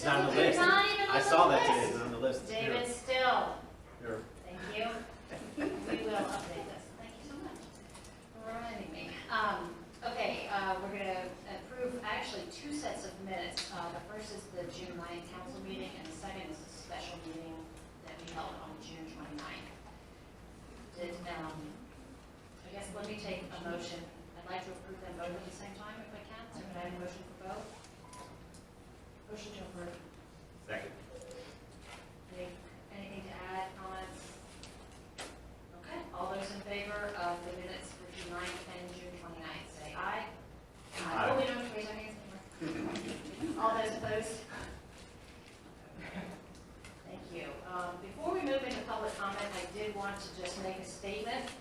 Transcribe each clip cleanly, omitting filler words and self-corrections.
not on the list. I saw that today, it's on the list. David Still. Here. Thank you. We will update this. Thank you so much for reminding me. Okay, we're going to approve actually two sets of minutes. The first is the June 9th council meeting, and the second is a special meeting that we held on June 29th. I guess let me take a motion. I'd like to approve them both at the same time if I can. So can I have a motion for both? Motion to approve. Second. Anything to add, comments? Okay, all those in favor of the minutes for June 9th and June 29th, say aye. Aye. Oh, we don't have to raise our hands anymore. All those opposed? Thank you. Before we move into public comment, I did want to just make a statement.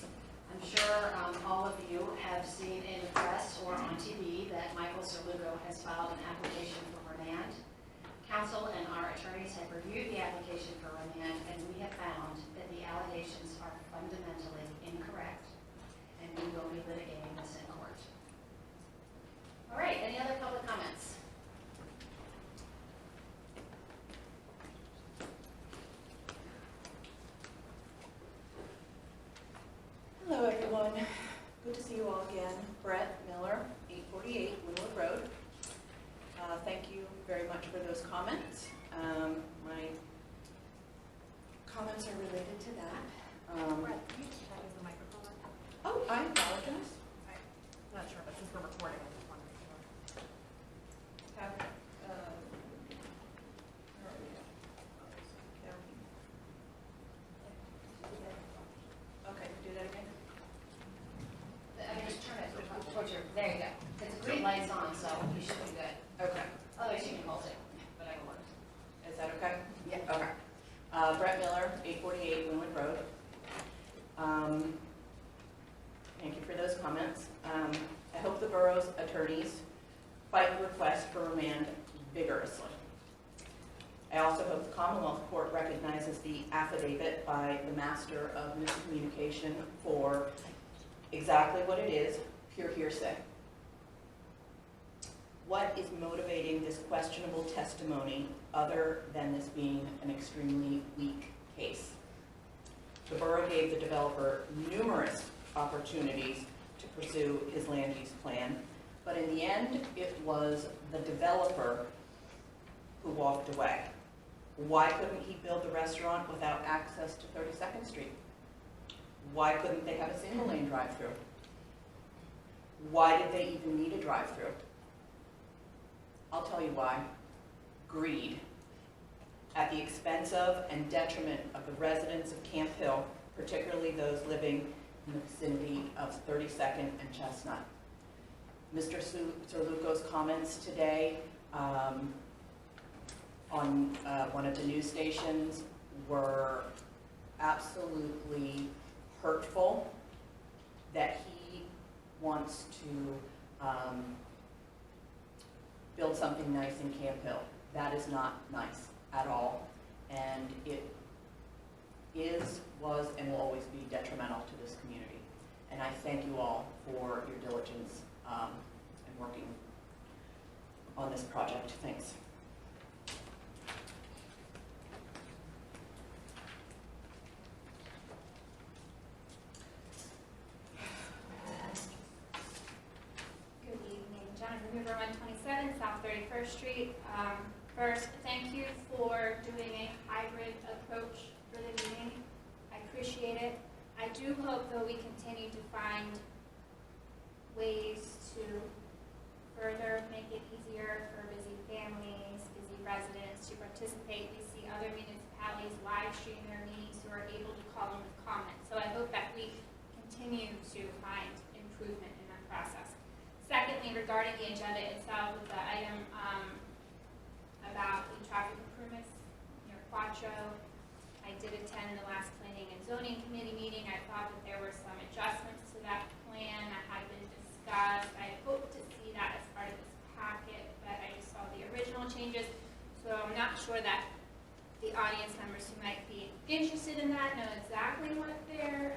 I'm sure all of you have seen in the press or on TV that Michael Serlugo has filed an application for remand. Council and our attorneys have reviewed the application for remand, and we have found that the allegations are fundamentally incorrect, and we will be litigating this in court. All right, any other public comments? Hello, everyone. Good to see you all again. Brett Miller, 848 Winwood Road. Thank you very much for those comments. My comments are related to that. Brett, can you check the microphone? Oh, I apologize. I'm not sure, but since we're recording, I just want to make sure. Have, where are we at? There. Okay, do that again. I mean, just turn it towards your, there you go. It's a green light's on, so you should be good. Okay. Otherwise, you can hold it, but I will work. Is that okay? Yeah. Okay. Brett Miller, 848 Winwood Road. Thank you for those comments. I hope the borough's attorneys fight the request for remand vigorously. I also hope the Commonwealth Court recognizes the affidavit by the master of miscommunication for exactly what it is, pure hearsay. What is motivating this questionable testimony other than this being an extremely weak case? The borough gave the developer numerous opportunities to pursue his land use plan, but in the end, it was the developer who walked away. Why couldn't he build the restaurant without access to 32nd Street? Why couldn't they have a single lane drive-through? Why did they even need a drive-through? I'll tell you why. Greed. At the expense of and detriment of the residents of Camp Hill, particularly those living in the vicinity of 32nd and Chestnut. Mr. Serlugo's comments today on one of the news stations were absolutely hurtful, that he wants to build something nice in Camp Hill. That is not nice at all, and it is, was, and will always be detrimental to this community. And I thank you all for your diligence in working on this project. Thanks. Good evening, Jennifer Hoover, 127 South 31st Street. First, thank you for doing a hybrid approach for the meeting. I appreciate it. I do hope, though, we continue to find ways to further make it easier for busy families, busy residents to participate. We see other municipalities live stream their meetings who are able to call in with comments. So I hope that we continue to find improvement in that process. Secondly, regarding the agenda itself, with the item about the traffic improvements near Quattro, I did attend the last Planning and Zoning Committee meeting. I thought that there were some adjustments to that plan that had been discussed. I hope to see that as part of this packet, but I just saw the original changes. So I'm not sure that the audience members who might be interested in that know exactly what they're,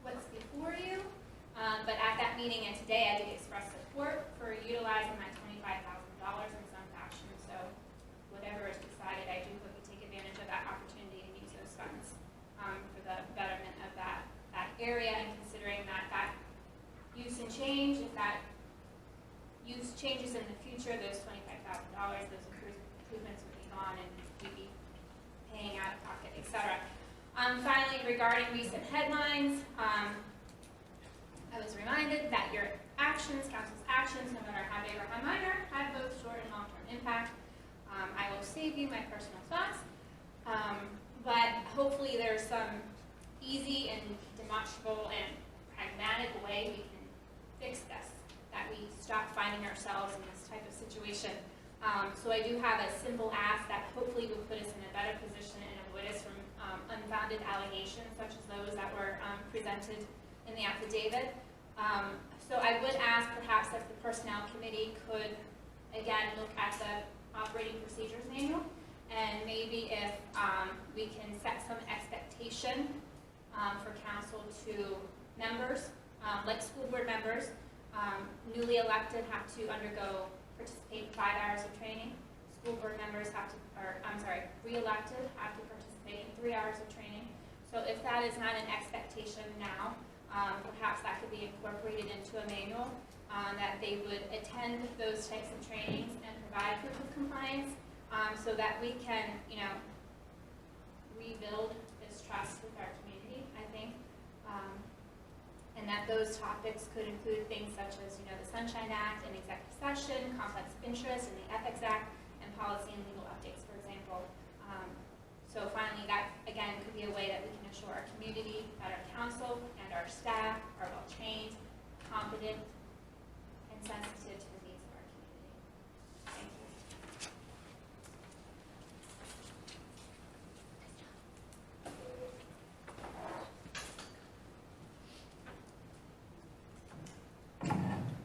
what's before you. But at that meeting and today, I did express support for utilizing that $25,000 in some fashion. So one and you'd be paying out of pocket, etc. Finally, regarding recent headlines, I was reminded that your actions, council's actions, no matter how big or how minor, have both short and long-term impact. I will save you my personal thoughts, but hopefully there's some easy and demonstrable and pragmatic way we can fix this, that we stop finding ourselves in this type of situation. So I do have a simple ask that hopefully will put us in a better position and avoid us from unfounded allegations such as those that were presented in the affidavit. So I would ask perhaps if the Personnel Committee could, again, look at the Operating Procedures Manual, and maybe if we can set some expectation for council to members, like school board members, newly elected have to participate in 5 hours of training. School board members have to, re-elected have to participate in 3 hours of training. So if that is not an expectation now, perhaps that could be incorporated into a manual, that they would attend those types of trainings and provide proof of compliance, so that we can, rebuild this trust with our community, I think. And that those topics could include things such as, the Sunshine Act and executive session, conflicts of interest and the Ethics Act, and policy and legal updates, for example. So finally, that, again, could be a way that we can assure our community that our council and our staff are well-trained, competent, and sensitive to the needs of our community. Thank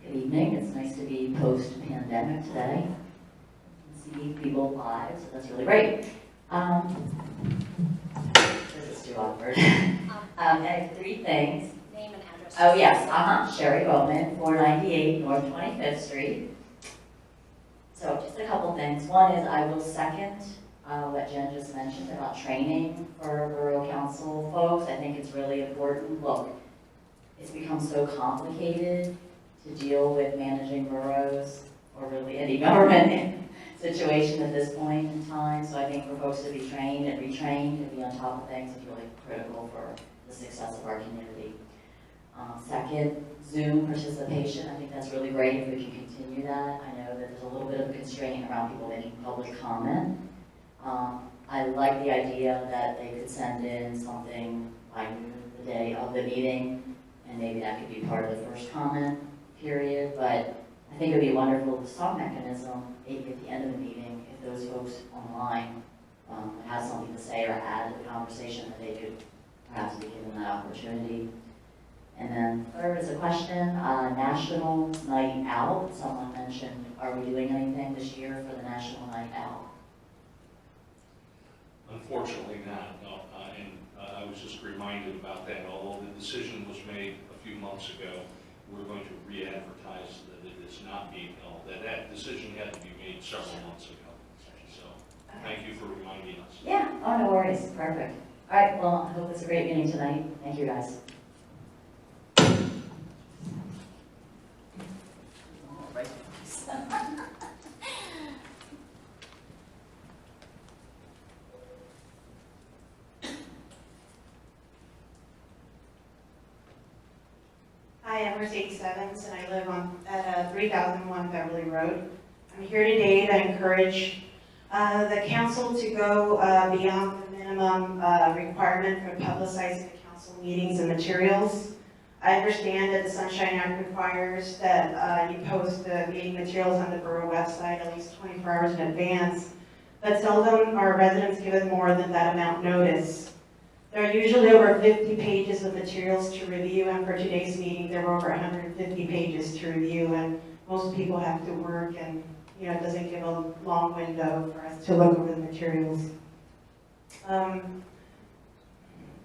you. Good evening. It's nice to be post-pandemic today. See people live, so that's really great. This is too awkward. I have 3 things. Name and address. Oh, yes, Sherry Bowman, 498 North 25th Street. So just a couple things. One is I will second what Jen just mentioned about training for Borough Council folks. I think it's really important. Look, it's become so complicated to deal with managing boroughs or really any government situation at this point in time. So I think for folks to be trained and retrained and be on top of things is really critical for the success of our community. Second, Zoom participation. I think that's really great if we can continue that. I know that there's a little bit of a constraint around people making public comment. I like the idea that they could send in something by noon the day of the meeting, and maybe that could be part of the first comment period. But I think it would be wonderful with some mechanism, maybe at the end of the meeting, if those folks online have something to say or add to the conversation, that they could perhaps be given that opportunity. And then third is a question, National Night Out. Someone mentioned, are we doing anything this year for the National Night Out? Unfortunately not, no. And I was just reminded about that. Although the decision was made a few months ago, we're going to re-advertise that it is not being held. That decision had to be made several months ago. So thank you for reminding us. Yeah, oh, no worries, perfect. All right, well, I hope it's a great meeting tonight. Thank you, guys. Hi, I'm Mercedes Evans, and I live at 3001 Beverly Road. I'm here today to encourage the council to go beyond the minimum requirement for publicizing the council meetings and materials. I understand that the Sunshine Act requires that you post the meeting materials on the borough website at least 24 hours in advance, but seldom are residents given more than that amount notice. There are usually over 50 pages of materials to review, and for today's meeting, there were over 150 pages to review, and most people have to work, and it doesn't give a long window for us to look over the materials.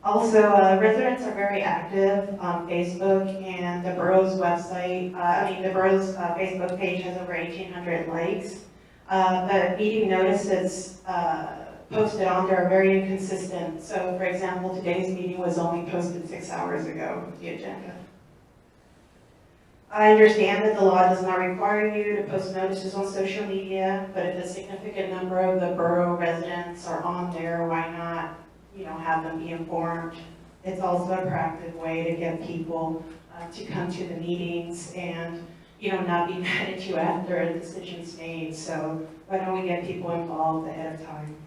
Also, residents are very active on Facebook, and the borough's website, the borough's Facebook page has over 1,800 likes. The meeting notices posted on there are very inconsistent. So, for example, today's meeting was only posted 6 hours ago, the agenda. I understand that the law does not require you to post notices on social media, but if a significant number of the borough residents are on there, why not, have them be informed? It's also a proactive way to get people to come to the meetings and, not be mad at you after a decision's made. So why don't we get people involved ahead of time?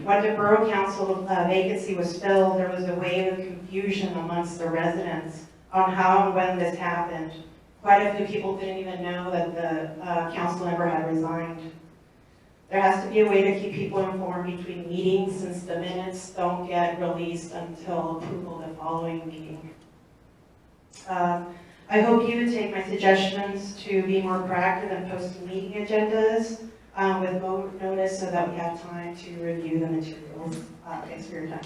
When the borough council vacancy was filled, there was a wave of confusion amongst the residents on how and when this happened. Quite a few people didn't even know that the council member had resigned. There has to be a way to keep people informed between meetings, since the minutes don't get released until approval the following meeting. I hope you would take my suggestions to be more proactive in posting meeting agendas with more notice so that we have time to review the materials. Thanks for your time.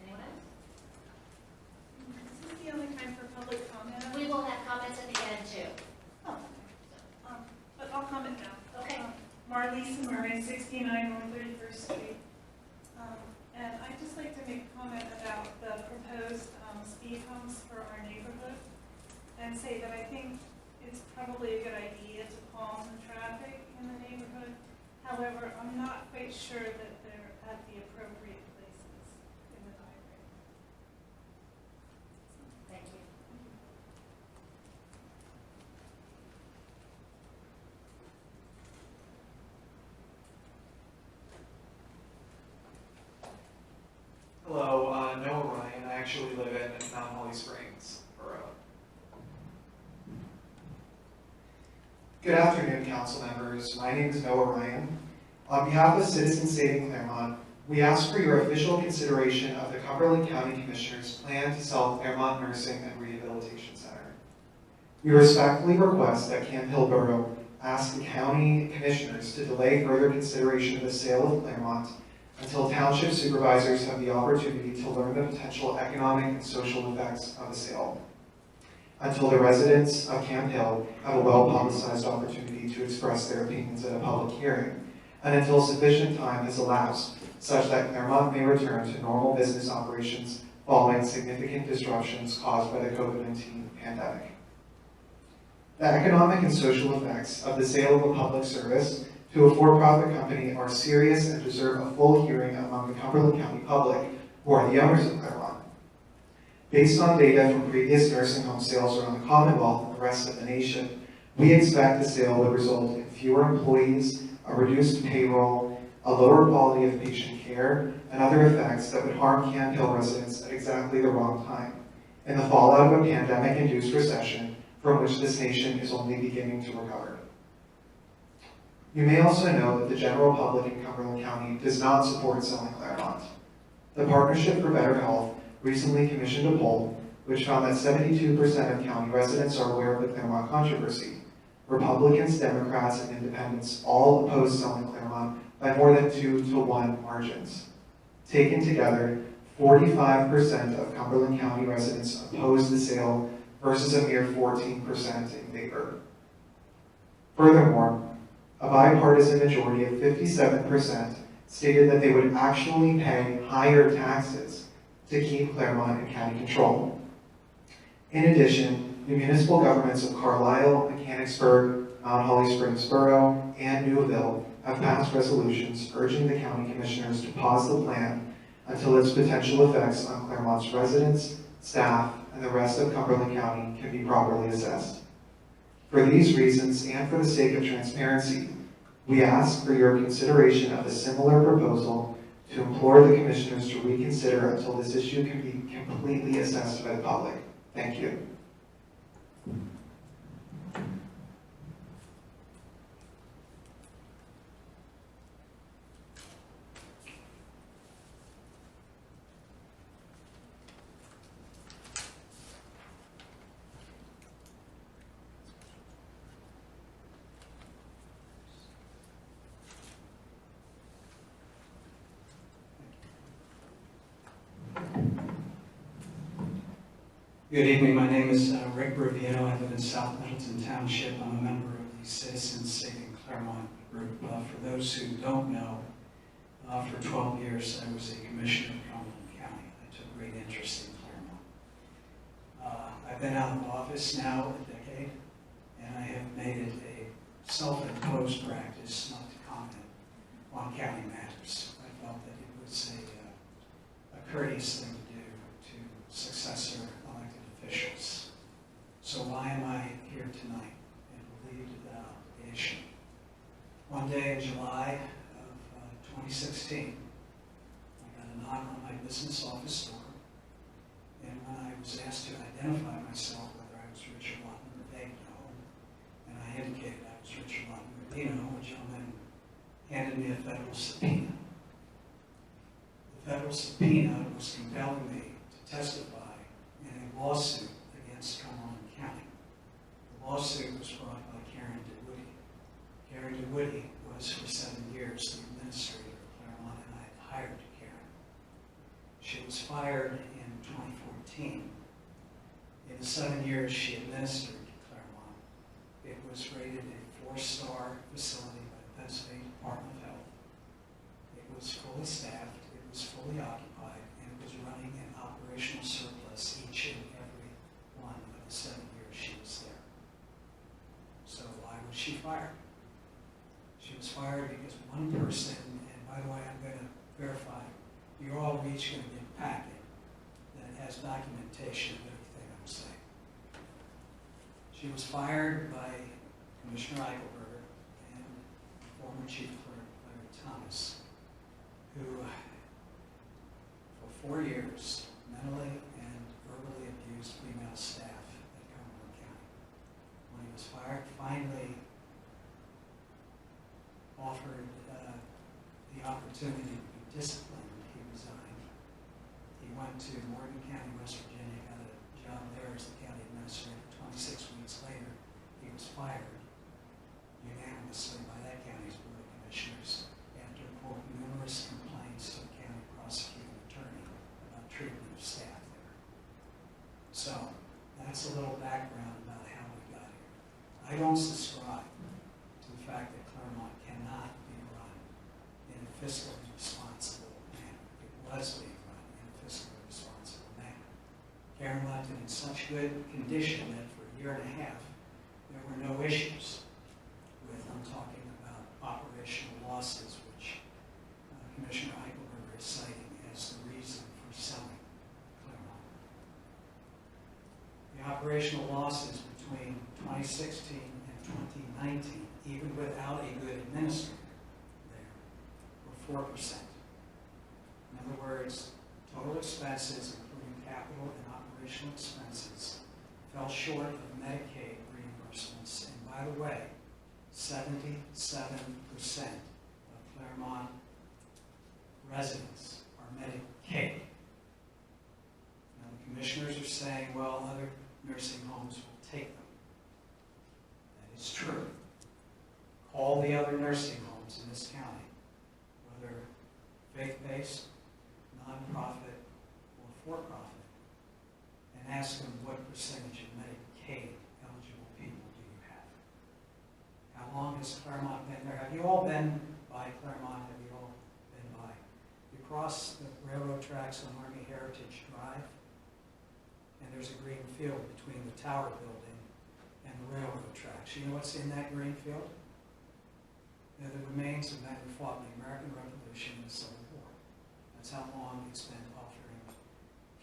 Anyone else? Is this the only time for public comment? We will have comments at the end too. But I'll comment now. Okay. Marlise Murray, 69 North 31st Street. And I'd just like to make a comment about the proposed speed humps for our neighborhood and say that I think it's probably a good idea to calm the traffic in the neighborhood. However, I'm not quite sure that they're at the appropriate places in the diagram. Thank you. Hello, Noah Ryan. I actually live in Mount Holly Springs Borough. Good afternoon, council members. My name is Noah Ryan. On behalf of Citizens Saving Claremont, we ask for your official consideration of the Cumberland County Commissioner's plan to sell Claremont Nursing and Rehabilitation Center. We respectfully request that Camp Hill Borough ask the county commissioners to delay further consideration of the sale of Claremont until township supervisors have the opportunity to learn the potential economic and social effects of the sale, until the residents of Camp Hill have a well-publicized opportunity to express their opinions at a public hearing, and until sufficient time has elapsed such that Claremont may return to normal business operations following significant disruptions caused by the COVID-19 pandemic. The economic and social effects of the sale of a public service to a for-profit company are serious and deserve a full hearing among the Cumberland County public, who are the owners of Claremont. Based on data from previous nursing home sales around the Commonwealth and the rest of the nation, we expect the sale would result in fewer employees, a reduced payroll, a lower quality of patient care, and other effects that would harm Camp Hill residents at exactly the wrong time, in the fallout of a pandemic-induced recession from which this nation is only beginning to recover. You may also know that the general public in Cumberland County does not support selling Claremont. The Partnership for Better Health recently commissioned a poll which found that 72% of county residents are aware of the Claremont controversy. Republicans, Democrats, and Independents all oppose selling Claremont by more than 2-to-1 margins. Taken together, 45% of Cumberland County residents oppose the sale versus a mere 14% in favor. Furthermore, a bipartisan majority of 57% stated that they would actually pay higher taxes to keep Claremont in county control. In addition, the municipal governments of Carlisle, Mechanicsburg, Mount Holly Springs Borough, and Newville have passed resolutions urging the county commissioners to pause the plan until its potential effects on Claremont's residents, staff, and the rest of Cumberland County can be properly assessed. For these reasons, and for the sake of transparency, we ask for your consideration of a similar proposal to implore the commissioners to reconsider until this issue can be completely assessed by the public. Thank you. Good evening. My name is Rick Rubio. I live in South Middleton Township. I'm a member of the Citizens Saving Claremont Group. For those who don't know, for 12 years I was a commissioner of Cumberland County. I took great interest in Claremont. I've been out of office now a decade, and I have made it a self-imposed practice not to comment on county matters. I felt that it was a courteous thing to do to successor elected officials. So why am I here tonight and relieved of that obligation? One day in July of 2016, I got a knock on my business office door, and when I was asked to identify myself, whether I was Richard Lawton or they know, and I indicated I was Richard Lawton Rubino, a gentleman handed me a federal subpoena. The federal subpoena was compelling me to testify in a lawsuit against Cumberland County. The lawsuit was brought by Karen DeWitty. Karen DeWitty was for 7 years the administrator of Claremont, and I had hired Karen. She was fired in 2014. In the 7 years she administered Claremont, it was rated a 4-star facility by the Pennsylvania Department of Health. It was fully staffed, it was fully occupied, and it was running an operational surplus each and every one of the 7 years she was there. So why was she fired? She was fired because one person, and by the way, I'm going to verify, you're all each going to get a packet that has documentation of everything I'm saying. She was fired by Commissioner Eichelberger and former Chief Clerk Larry Thomas, who for 4 years mentally and verbally abused female staff at Cumberland County. When he was fired, finally offered the opportunity to be disciplined, he resigned. He went to Morgan County, West Virginia, got a job there as the county administrator. 26 weeks later, he was fired unanimously by that county's board of commissioners after, quote, numerous complaints to the county prosecuting attorney about treatment of staff there. So that's a little background about how we got here. I don't subscribe to the fact that Claremont cannot be run in a fiscally responsible manner. It was being run in a fiscally responsible manner. Karen left it in such good condition that for a year and a half, there were no issues with, I'm talking about operational losses, which Commissioner Eichelberger is citing as the reason for selling Claremont. The operational losses between 2016 and 2019, even without a good administrator there, were 4%. In other words, total expenses, including capital and operational expenses, fell short of Medicaid reimbursements. And by the way, 77% of Claremont residents are Medicaid. Now the commissioners are saying, well, other nursing homes will take them. That is true. All the other nursing homes in this county, whether faith-based, nonprofit, or for-profit, and ask them what percentage of Medicaid eligible people do you have? How long has Claremont been there? Have you all been by Claremont? Have you all been by? You cross the railroad tracks on Army Heritage Drive, and there's a green field between the Tower Building and the railroad tracks. You know what's in that green field? They're the remains of men who fought in the American Revolution and the Civil War. That's how long it's been offering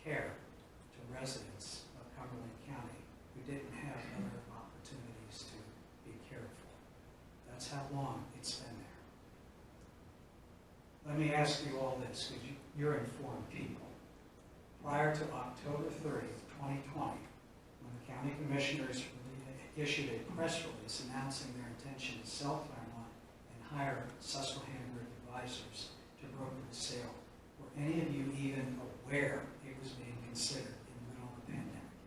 care to residents of Cumberland County who didn't have other opportunities to be cared for. That's how long it's been there. Let me ask you all this, because you're informed people. Prior to October 30th, 2020, when the county commissioners issued a press release announcing their intention to sell Claremont and hire Susquehanna Group advisors to broker the sale, were any of you even aware it was being considered in the middle of the pandemic?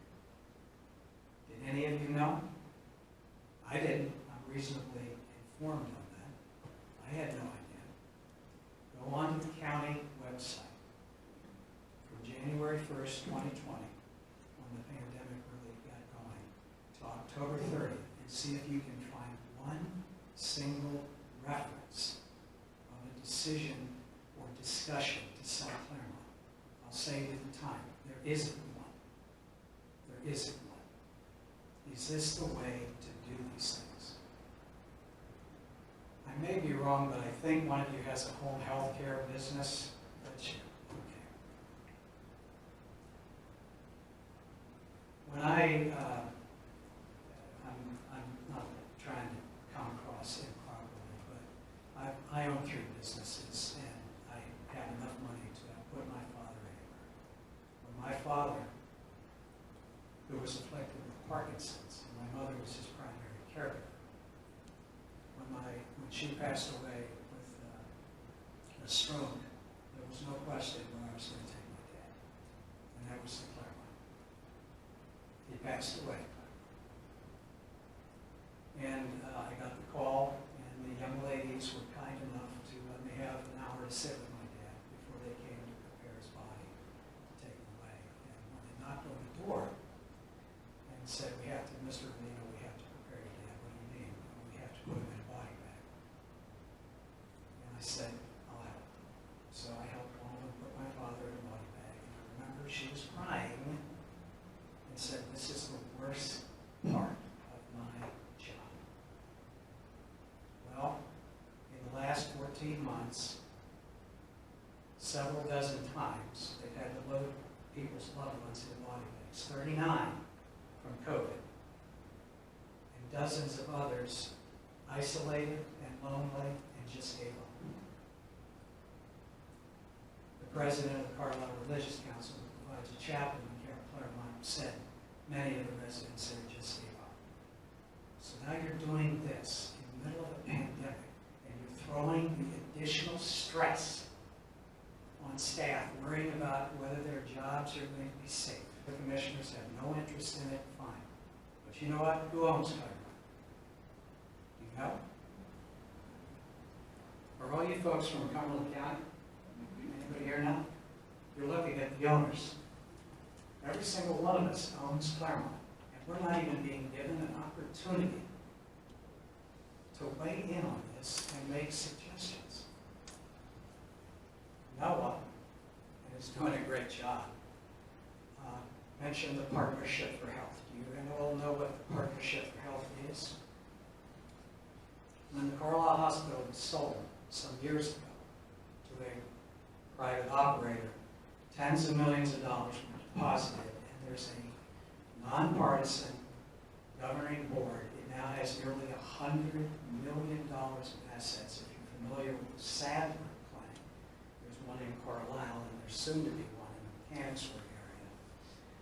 Did any of you know? I didn't. I'm reasonably informed on that. I had no idea. Go on to the county website from January 1st, 2020, when the pandemic really got going, to October 30th, and see if you can find one single reference of a decision or discussion to sell Claremont. I'll say it at the time, there isn't one. There isn't one. Is this the way to do these things? I may be wrong, but I think one of you has a home health care business. That's you. Okay. When I'm not trying to come across improperly, but I own 3 businesses, and I had enough money to put my father anywhere. When my father, who was afflicted with Parkinson's, and my mother was his primary caregiver, when she passed away with a stroke, there was no question where I was going to take my dad, and that was the Claremont. He passed away. And I got the call, and the young ladies were kind enough to let me have an hour to sit with my dad before they came to prepare his body to take him away. And when they knocked on the door and said, we have to, Mr. Vino, we have to prepare your dad. What do you mean? We have to put him in a body bag. And I said, I'll help. So I helped all of them put my father in a body bag. And I remember she was crying and said, this is the worst part of my job. Well, in the last 14 months, several dozen times, they've had to load people's loved ones in body bags, 39 from COVID, and dozens of others isolated and lonely and just gave up. The president of the Carlisle Religious Council, who provides a chaplain in Claremont, said many of the residents there just gave up. So now you're doing this in the middle of a pandemic, and you're throwing the additional stress on staff, worrying about whether their jobs are going to be safe. The commissioners have no interest in it, fine. But you know what? Who owns Claremont? Do you know? Are all you folks from Cumberland County? Anybody here now? You're looking at the owners. Every single one of us owns Claremont, and we're not even being given an opportunity to weigh in on this and make suggestions. Noah is doing a great job. Mentioned the Partnership for Health. Do you all know what the Partnership for Health is? When the Carlisle Hospital was sold some years ago to a private operator, tens of millions of dollars were deposited, and there's a nonpartisan governing board. It now has nearly $100 million of assets. If you're familiar with the Sadler claim, there's one in Carlisle, and there's soon to be one in the Mechanicsburg area.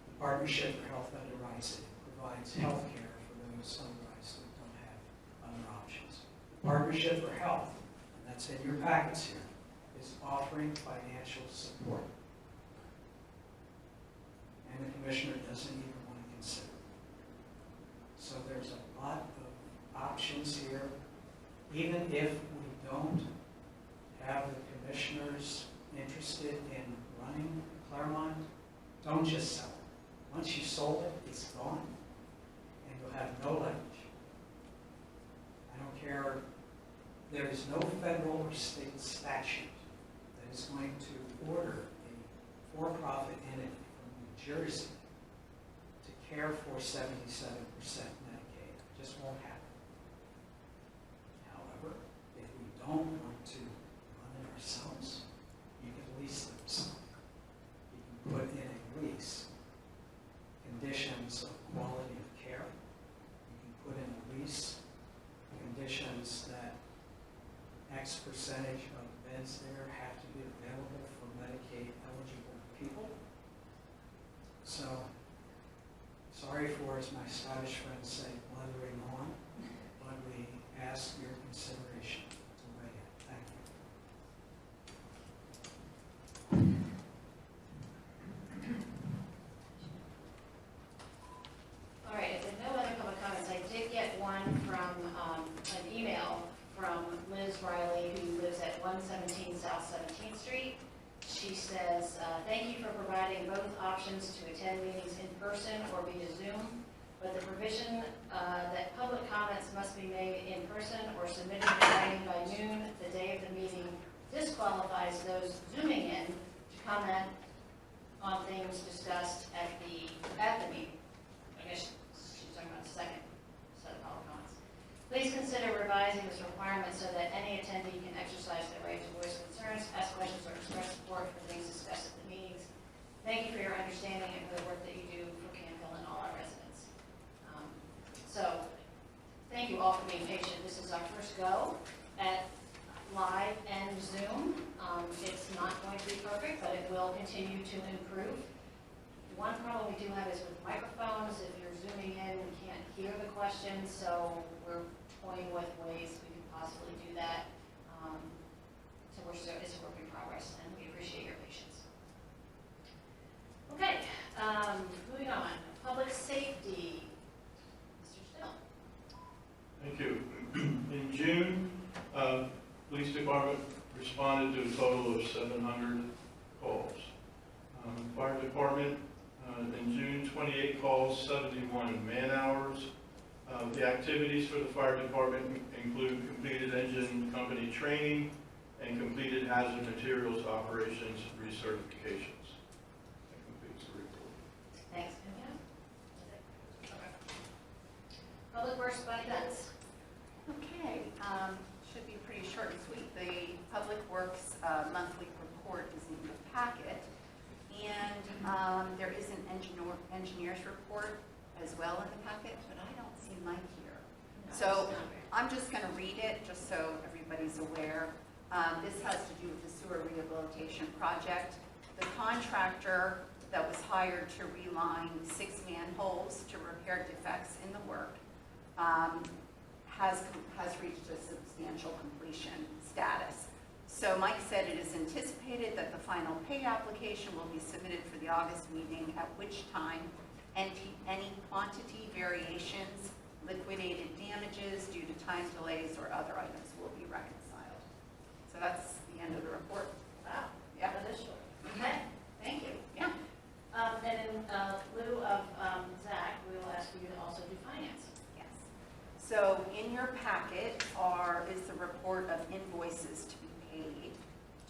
The Partnership for Health underwrites it. It provides health care for those otherwise that don't have other options. The Partnership for Health, and that's in your packets here, is offering financial support. And the commissioner doesn't even want to consider it. So there's a lot of options here. Even if we don't have the commissioners interested in running Claremont, don't just sell it. Once you sold it, it's gone, and you'll have no leverage. I don't care. There is no federal or state statute that is going to order a for-profit entity from New Jersey to care for 77% Medicaid. It just won't happen. However, if we don't want to run it ourselves, you can lease them some. You can put in a lease conditions of quality of care. You can put in a lease conditions that X percentage of beds there have to be available for Medicaid eligible people. So, sorry for, as my Scottish friends say, blundering on, but we ask your consideration to weigh in. Thank you. All right, if there are no other public comments, I did get one from an email from Liz Riley, who lives at 117 South 17th Street. She says, thank you for providing both options to attend meetings in person or via Zoom, but the provision that public comments must be made in person or submitted in writing by noon the day of the meeting disqualifies those zooming in to comment on things discussed at the meeting. I guess she's talking about the second set of public comments. Please consider revising this requirement so that any attendee can exercise their right to voice concerns, ask questions, or express support for things discussed at the meetings. Thank you for your understanding and for the work that you do for Campbell and all our residents. So, thank you all for being patient. This is our first go at live and Zoom. It's not going to be perfect, but it will continue to improve. One problem we do have is with microphones. If you're zooming in, we can't hear the questions, so we're toying with ways we can possibly do that. It's a work in progress, and we appreciate your patience. Okay, moving on. Public safety. Mr. Still. Thank you. In June, police department responded to a total of 700 calls. Fire department, in June, 28 calls, 71 man hours. The activities for the fire department include completed engine company training and completed hazard materials operations recertifications. That completes the report. Thanks, Vivian. Okay. Public Works Buddy Betts. Okay, should be pretty short and sweet. The Public Works monthly report is in the packet, and there is an engineer's report as well in the packet, but I don't see Mike here. So I'm just going to read it just so everybody's aware. This has to do with the sewer rehabilitation project. The contractor that was hired to reline 6 manholes to repair defects in the work has reached a substantial completion status. So Mike said it is anticipated that the final pay application will be submitted for the August meeting, at which time any quantity variations, liquidated damages due to time delays, or other items will be reconciled. So that's the end of the report. Wow. Yeah. That is short. Okay, thank you. Yeah. And in lieu of Zach, we will ask you to also do finance. Yes. So in your packet is the report of invoices to be paid,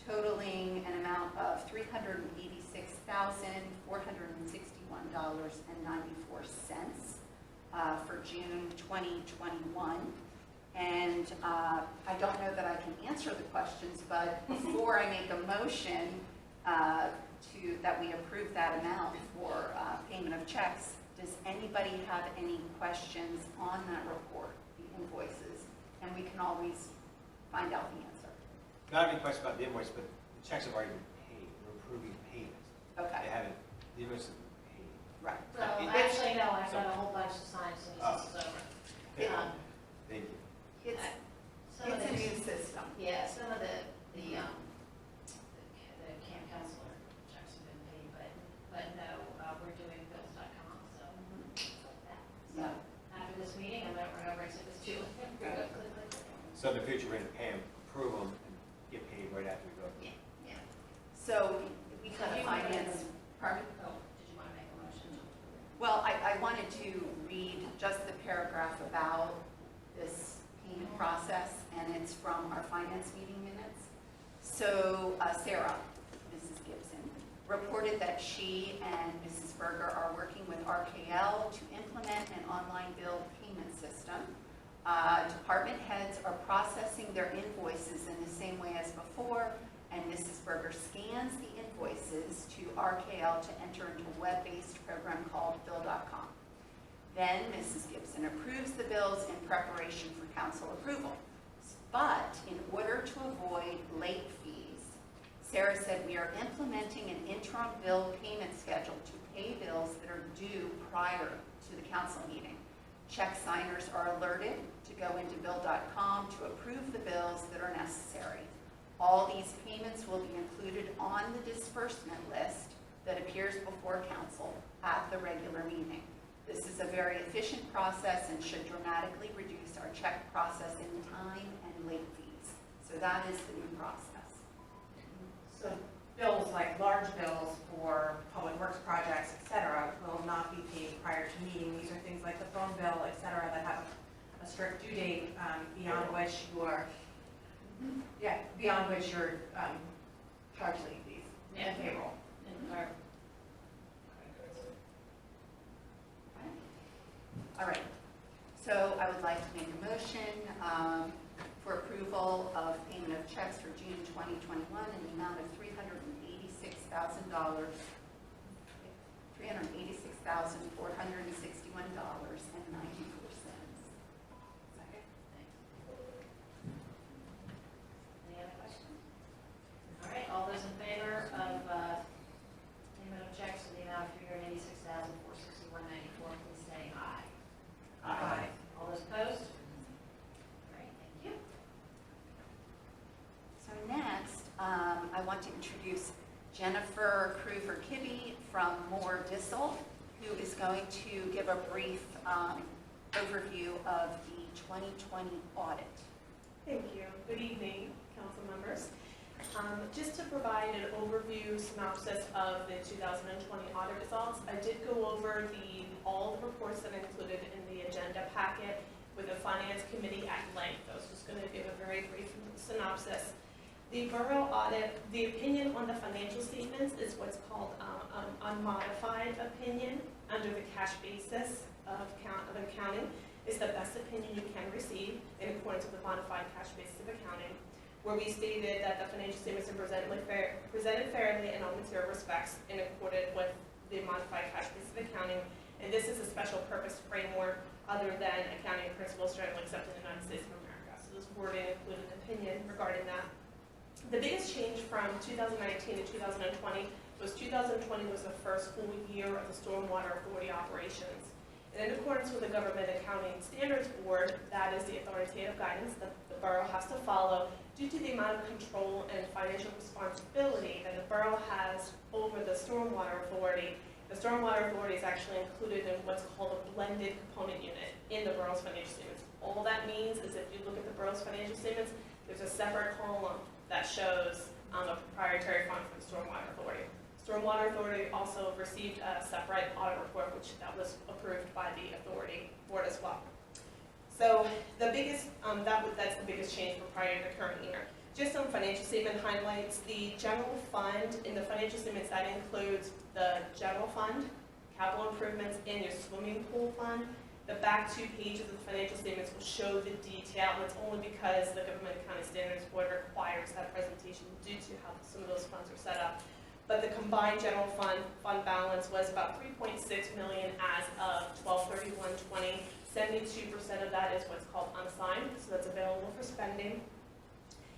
totaling an amount of $386,461.94 for June 2021. And I don't know that I can answer the questions, but before I make a motion that we approve that amount for payment of checks, does anybody have any questions on that report, the invoices? And we can always find out the answer. Not any question about the invoice, but the checks have already been paid. We're approving payments. They Okay, haven't, the invoice has been paid. right. So actually, no, I've got a whole bunch to sign as soon as this is over. Thank you. It's Some of a the, new system. yeah, some of the camp counselor checks have been paid, but no, we're doing bills.com, so. So after this meeting, I'm gonna run over and send this to you. So in the future, we're going to pay them, approve them, and get paid right after we go. Yeah. So we So had a you wanna finance, pardon? Oh, did you want to make a motion? Well, I wanted to read just the paragraph about this payment process, and it's from our finance meeting minutes. So Sarah, Mrs. Gibson, reported that she and Mrs. Berger are working with RKL to implement an online bill payment system. Department heads are processing their invoices in the same way as before, and Mrs. Berger scans the invoices to RKL to enter into a web-based program called Bill.com. Then Mrs. Gibson approves the bills in preparation for council approval. But in order to avoid late fees, Sarah said we are implementing an interim bill payment schedule to pay bills that are due prior to the council meeting. Check signers are alerted to go into Bill.com to approve the bills that are necessary. All these payments will be included on the disbursement list that appears before council at the regular meeting. This is a very efficient process and should dramatically reduce our check processing time and late fees. So that is the new process. So bills, like large bills for public works projects, et cetera, will not be paid prior to meeting. These are things like the strict due date, beyond which you're, beyond which you're, charged late fees and payroll. And our- All right, so I would like to make a motion for approval of payment of checks for June 2021 in the amount of $386,461.90. Any other questions? All right, all those in favor of payment of checks in the amount of $386,461.94, please say aye. Aye. All those opposed? All right, thank you. So next, I want to introduce Jennifer Kruver-Kibbe from Moore Dissel, who is going to give a brief overview of the 2020 audit. Thank you. Good evening, council members. Just to provide an overview synopsis of the 2020 audit results, I did go over all the reports that are included in the agenda packet with the finance committee at length. I was just going to give a very brief synopsis. The borough audit, the opinion on the financial statements is what's called an unmodified opinion under the cash basis of accounting. Is the best opinion you can receive in accordance with the modified cash basis of accounting, where we stated that the financial statements are presented fairly in all material respects in accordance with the modified cash basis of accounting. And this is a special purpose framework other than accounting principles generally accepted in the United States of America. So this wording included an opinion regarding that. The biggest change from 2019 to 2020 was 2020 was the first full year of the Stormwater Authority operations. And in accordance with the Government Accounting Standards Board, that is the authoritative guidance that the borough has to follow due to the amount of control and financial responsibility that the borough has over the Stormwater Authority. The Stormwater Authority is actually included in what's called a blended component unit in the borough's financial statements. All that means is if you look at the borough's financial statements, there's a separate column that shows a proprietary fund for the Stormwater Authority. Stormwater Authority also received a separate audit report, which that was approved by the authority board as well. So the biggest, that's the biggest change from prior to the current year. Just some financial statement highlights. The general fund in the financial statements, that includes the general fund, capital improvements, and your swimming pool fund. The back 2 pages of the financial statements will show the detail. It's only because the Government Accounting Standards Board requires that presentation due to how some of those funds are set up. But the combined general fund balance was about $3.6 million as of 12/31/20. 72% of that is what's called unassigned, so that's available for spending.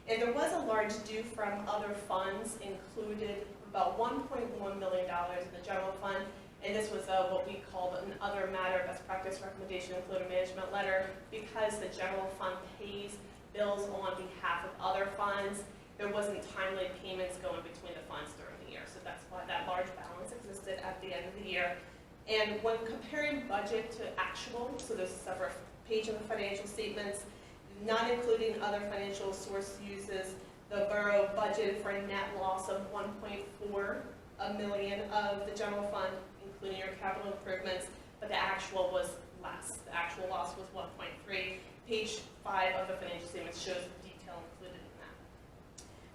And there was a large due from other funds included, about $1.1 million in the general fund. And this was what we called an other matter best practice recommendation, including management letter. Because the general fund pays bills on behalf of other funds, there wasn't timely payments going between the funds during the year. So that's why that large balance existed at the end of the year. And when comparing budget to actual, so there's a separate page in the financial statements, not including other financial source uses, the borough budgeted for a net loss of $1.4 million of the general fund, including your capital improvements, but the actual was less. The actual loss was 1.3. Page 5 of the financial statements shows the detail included in that.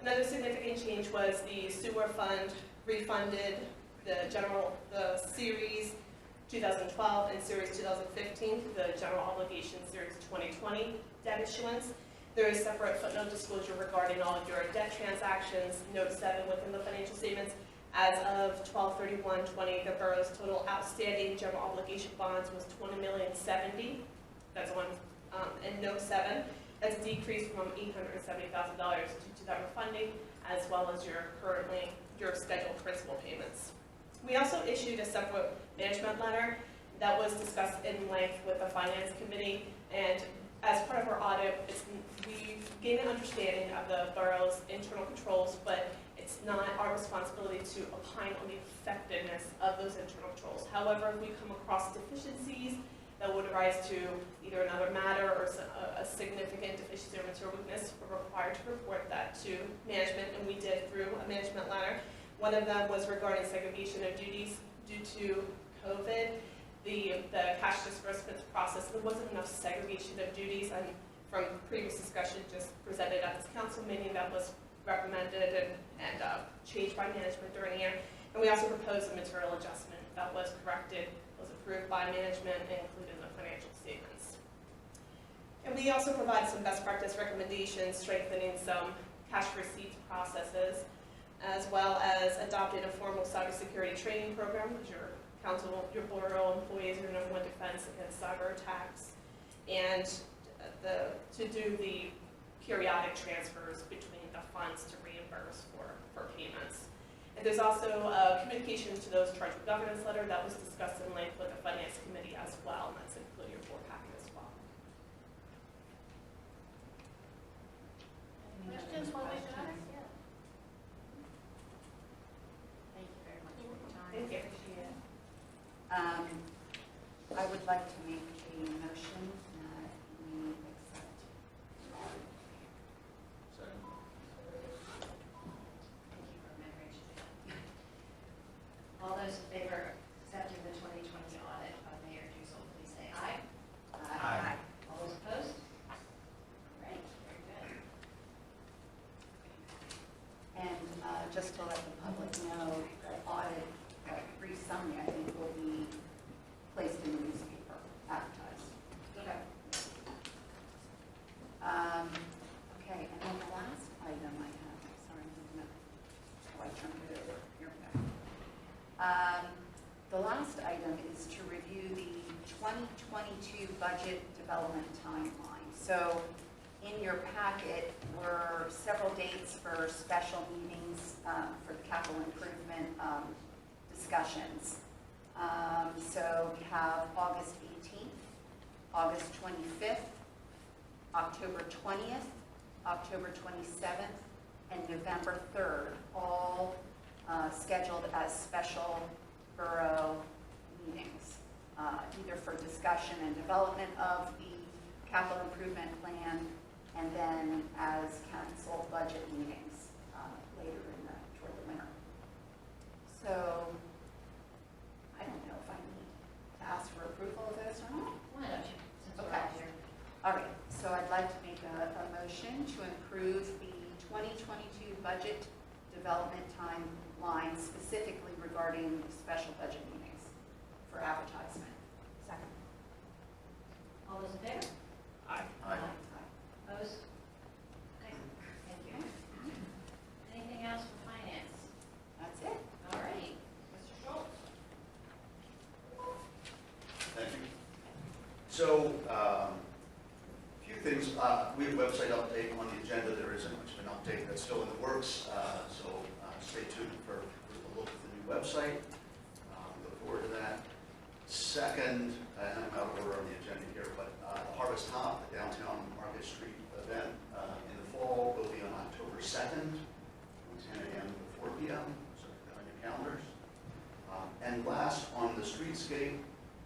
Another significant change was the sewer fund refunded the series 2012 and series 2015, the general obligation series 2020 debt issuance. There is separate footnote disclosure regarding all of your debt transactions, note 7 within the financial statements. As of 12/31/20, the borough's total outstanding general obligation bonds was $20,070,000. That's on in note 7. That's decreased from $870,000 due to that refunding, as well as your scheduled principal payments. We also issued a separate management letter that was discussed in length with the finance committee, and as part of our audit, we gained an understanding of the borough's internal controls, but it's not our responsibility to opine on the effectiveness of those internal controls. However, if we come across deficiencies that would arise to either another matter or a significant deficiency or material weakness, we're required to report that to management, and we did through a management letter. One of them was regarding segregation of duties due to COVID. the cash disbursements process, there wasn't enough segregation of duties, and from previous discussion just presented at this council meeting, that was recommended and changed by management during the year. And we also proposed a material adjustment that was corrected, was approved by management, and included in the financial statements. And we also provided some best practice recommendations, strengthening some cash receipts processes, as well as adopted a formal cybersecurity training program, because your borough employees are your number one defense against cyber attacks, and to do the periodic transfers between the funds to reimburse for payments. And there's also a communication to those charged with governance letter that was discussed in length with the finance committee as well, and that's included in your board packet as well. Questions while we got it? Yeah. Thank you very much for your time. Thank you. Appreciate it. I would like to make a motion that we accept. Thank you for remembering to do that. All those in favor of accepting the 2020 audit of Mayor Duzel, please say aye. Aye. All those opposed? Great, very good. And just to let the public know, the audit brief summary, I think, will be placed in the newspaper, advertised. Okay. Okay, and then the last item I have, sorry, I turned it over. Here we go. The last item is to review the 2022 budget development timeline. So in your packet were several dates for special meetings for the capital improvement discussions. So we have August 18th, August 25th, October 20th, October 27th, and November 3rd, all scheduled as special borough meetings, either for discussion and development of the capital improvement plan, and then as council budget meetings later toward the winter. So I don't know if I need to ask for approval of those or not. Why don't you, since we're Okay. all here? All right, so I'd like to make a motion to approve the 2022 budget development timeline, specifically regarding special budget meetings for advertisement. Second. All those in favor? Aye. Opposed? Okay, thank you. Anything else for finance? That's it. All right, Mr. Schultz. Thank you. So, a few things. We have a website update on the agenda. There isn't much of an update that's still in the works, so stay tuned for a look at the new website. We look forward to that. Second, and I'm out of order on the agenda here, but the Harvest Hop, the downtown Market Street event in the fall will be on October 2nd, from 10 a.m. to 4 p.m., so put that on your calendars. And last, on the streetscape,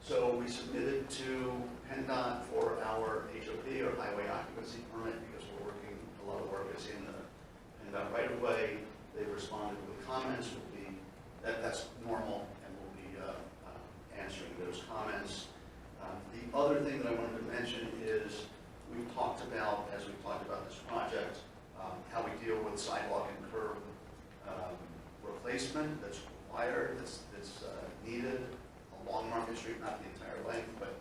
so we submitted to PennDOT for our HOP, or highway occupancy permit, because we're working, a lot of work is in the PennDOT right of way. They've responded with comments. That's normal, and we'll be answering those comments. The other thing that I wanted to mention is we've talked about, as we've talked about this project, how we deal with sidewalk and curb replacement that's required, that's needed along Market Street, not the entire length, but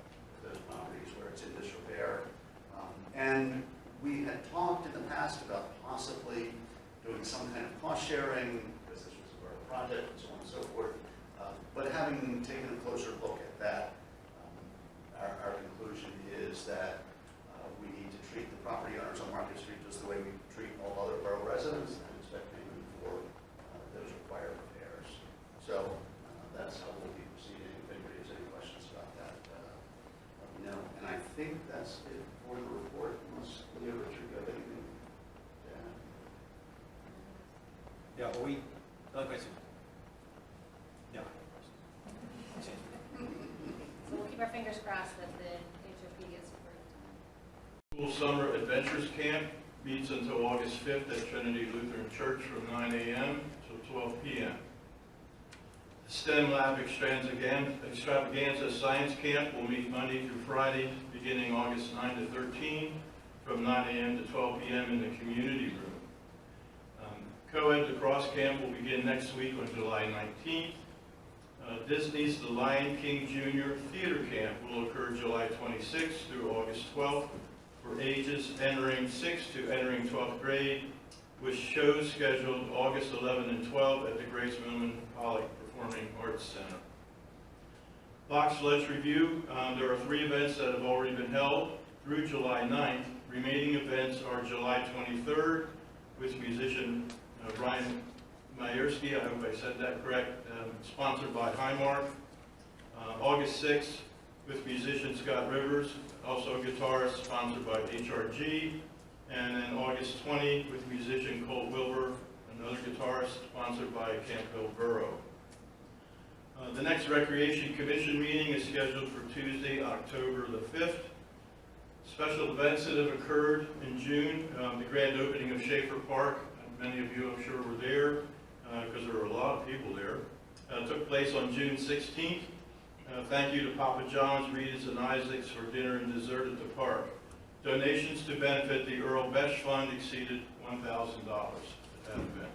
those properties where it's in disrepair. And we had talked in the past about possibly doing some kind of cost sharing, because this was a borough project and so on and so forth. But having taken a closer look at that, our conclusion is that we need to treat the property owners on Market Street just the way we treat all other borough residents and expect payment for those required repairs. So that's how we'll be proceeding. If anybody has any questions about that, let me know. And I think that's it for the report, unless Leah or Richard have anything to add. Yeah, well, another question. No. So we'll keep our fingers crossed that the HOP gets approved. School Summer Adventures Camp meets until August 5th at Trinity Lutheran Church from 9 a.m. till 12 p.m. STEM Lab Extravaganza Science Camp will meet Monday through Friday, beginning August 9 to 13, from 9 a.m. to 12 p.m. in the community room. Co-ed Lacrosse Camp will begin next week on July 19th. Disney's The Lion King Jr. Theater Camp will occur July 26th through August 12th for ages entering 6th to entering 12th grade, with shows scheduled August 11 and 12 at the Grace Millman Pollock Performing Arts Center. Box Lunch Review, there are 3 events that have already been held through July 9th. Remaining events are July 23rd with musician Ryan Mayersky, I hope I said that correct, sponsored by Highmark. August 6th with musician Scott Rivers, also a guitarist, sponsored by HRG. And then August 20 with musician Colt Wilbur, another guitarist, sponsored by Campbell Borough. The next Recreation Commission meeting is scheduled for Tuesday, October the 5th. Special events that have occurred in June, the grand opening of Schaefer Park. Many of you, I'm sure, were there because there were a lot of people there. Took place on June 16th. Thank you to Papa John's, Rita's, and Isaac's for dinner and dessert at the park. Donations to benefit the Earl Besch Fund exceeded $1,000 at that event.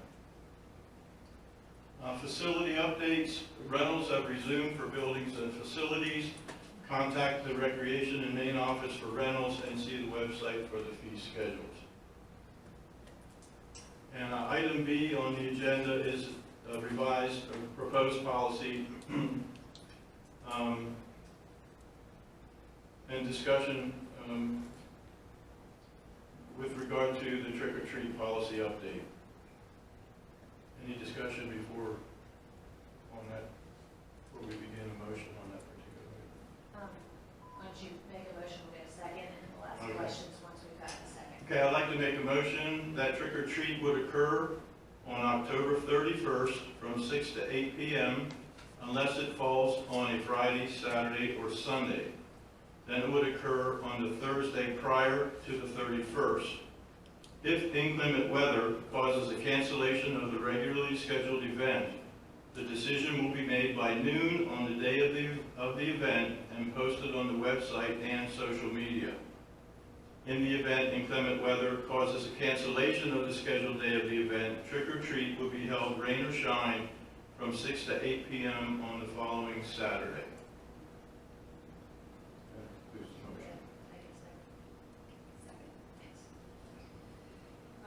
Facility updates. Rentals have resumed for buildings and facilities. Contact the Recreation and Main Office for rentals and see the website for the fee schedules. And item B on the agenda is a revised or proposed policy and discussion with regard to the trick-or-treat policy update. Any discussion before we begin a motion on that particular item? Why don't you make a motion, we'll get a second, and we'll ask questions once we've gotten a second. Okay, I'd like to make a motion that trick-or-treat would occur on October 31st from 6 to 8 p.m. unless it falls on a Friday, Saturday, or Sunday. Then it would occur on the Thursday prior to the 31st. If inclement weather causes a cancellation of the regularly scheduled event, the decision will be made by noon on the day of the event and posted on the website and social media. In the event inclement weather causes a cancellation of the scheduled day of the event, trick-or-treat will be held rain or shine from 6 to 8 p.m. on the following Saturday.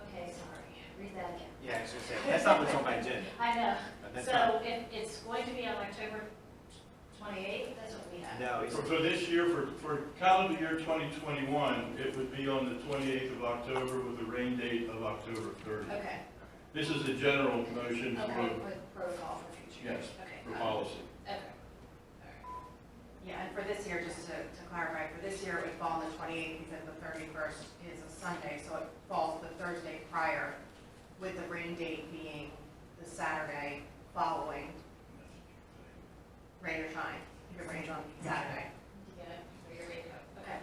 Okay, sorry, read that again. Yeah, I was gonna say, that's not what's on my agenda. I know. That's So if it's going to be on October 28th, that's what we have. No, it's, For this year, for calendar year 2021, it would be on the 28th of October with the rain date of October 30th. Okay, This is a general motion okay, for, with protocol for future years. yes, Okay, for got it. policy. Okay. Yeah, and for this year, just to clarify, for this year, it would fall on the 28th because the 31st is a Sunday, so it falls the Thursday prior, with the rain date being the Saturday following, rain or shine, if it rains on Saturday. You get it? For your radio. Okay.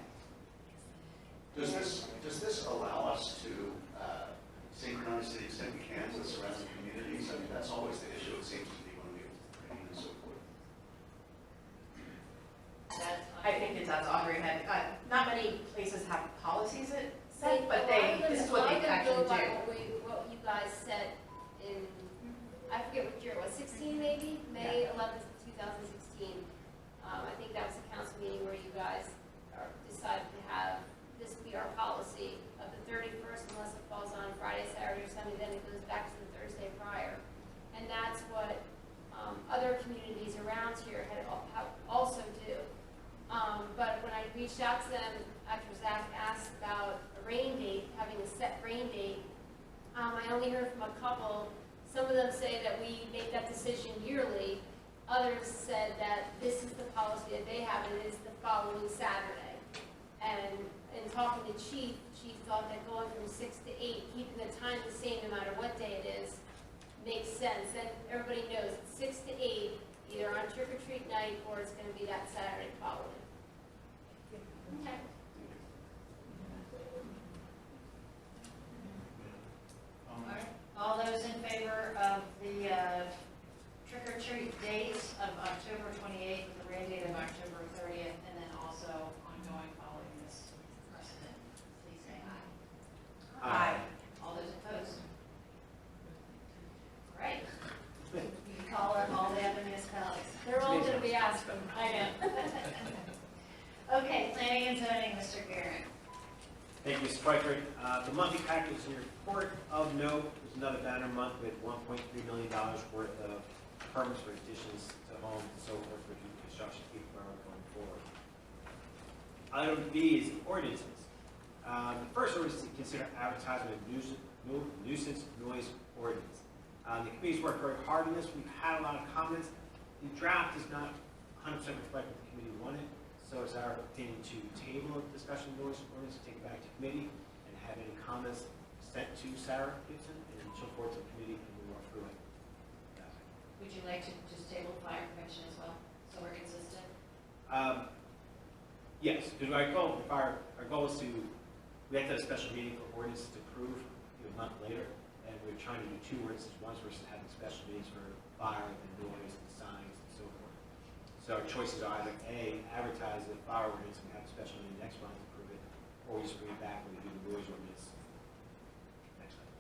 Does this allow us to synchronize to the extent we can with surrounding communities? I mean, that's always the issue, it seems to be, when we rain and so forth. That's, I think it does, Audrey had, not many places have policies that say, but this is A what lot they of them actually go by do. what you guys said in, I forget what year it was, 16 maybe? May 11th, 2016. I think that was a council meeting where you guys decided to have this be our policy of the 31st unless it falls on Friday, Saturday, or Sunday, then it goes back to the Thursday prior. And that's what other communities around here also do. But when I reached out to them after Zach asked about a rain date, having a set rain date, I only heard from a couple. Some of them say that we make that decision yearly. Others said that this is the policy that they have, and it is the following Saturday. And in talking to Chief thought that going from 6 to 8, keeping the time the same no matter what day it is, makes sense. And everybody knows it's 6 to 8, either on trick-or-treat night or it's going to be that Saturday following. Okay. all right. All those in favor of the trick-or-treat date We asked them, I know. Okay, planning and zoning, Mr. Garrett. Thank you, Mr. Pfeiffer. The monthly package in your report of note was another banner month with $1.3 million worth of permits for additions to homes and so forth for new construction to keep the borough going forward. Item B is ordinances. The first ordinance is to consider advertisement of nuisance noise ordinance. The committee's worked very hard on this. We've had a lot of comments. The draft is not 100% reflect what the committee wanted, so it's our opinion to table a discussion of noise ordinance, take it back to committee, and have any comments sent to Sarah Gibson, and she'll forward to the committee, and we'll walk through it. Would you like to just table fire prevention as well, so we're consistent? Yes, because our goal is to, we have to have a special meeting for ordinances to approve a month later, and we're trying to do two ordinances, once versus having special meetings for fire and noise and signs and so forth. So our choices are either A, advertise the fire ordinance and have a special meeting next month to approve it, or we just bring it back when we do the noise ordinance next month.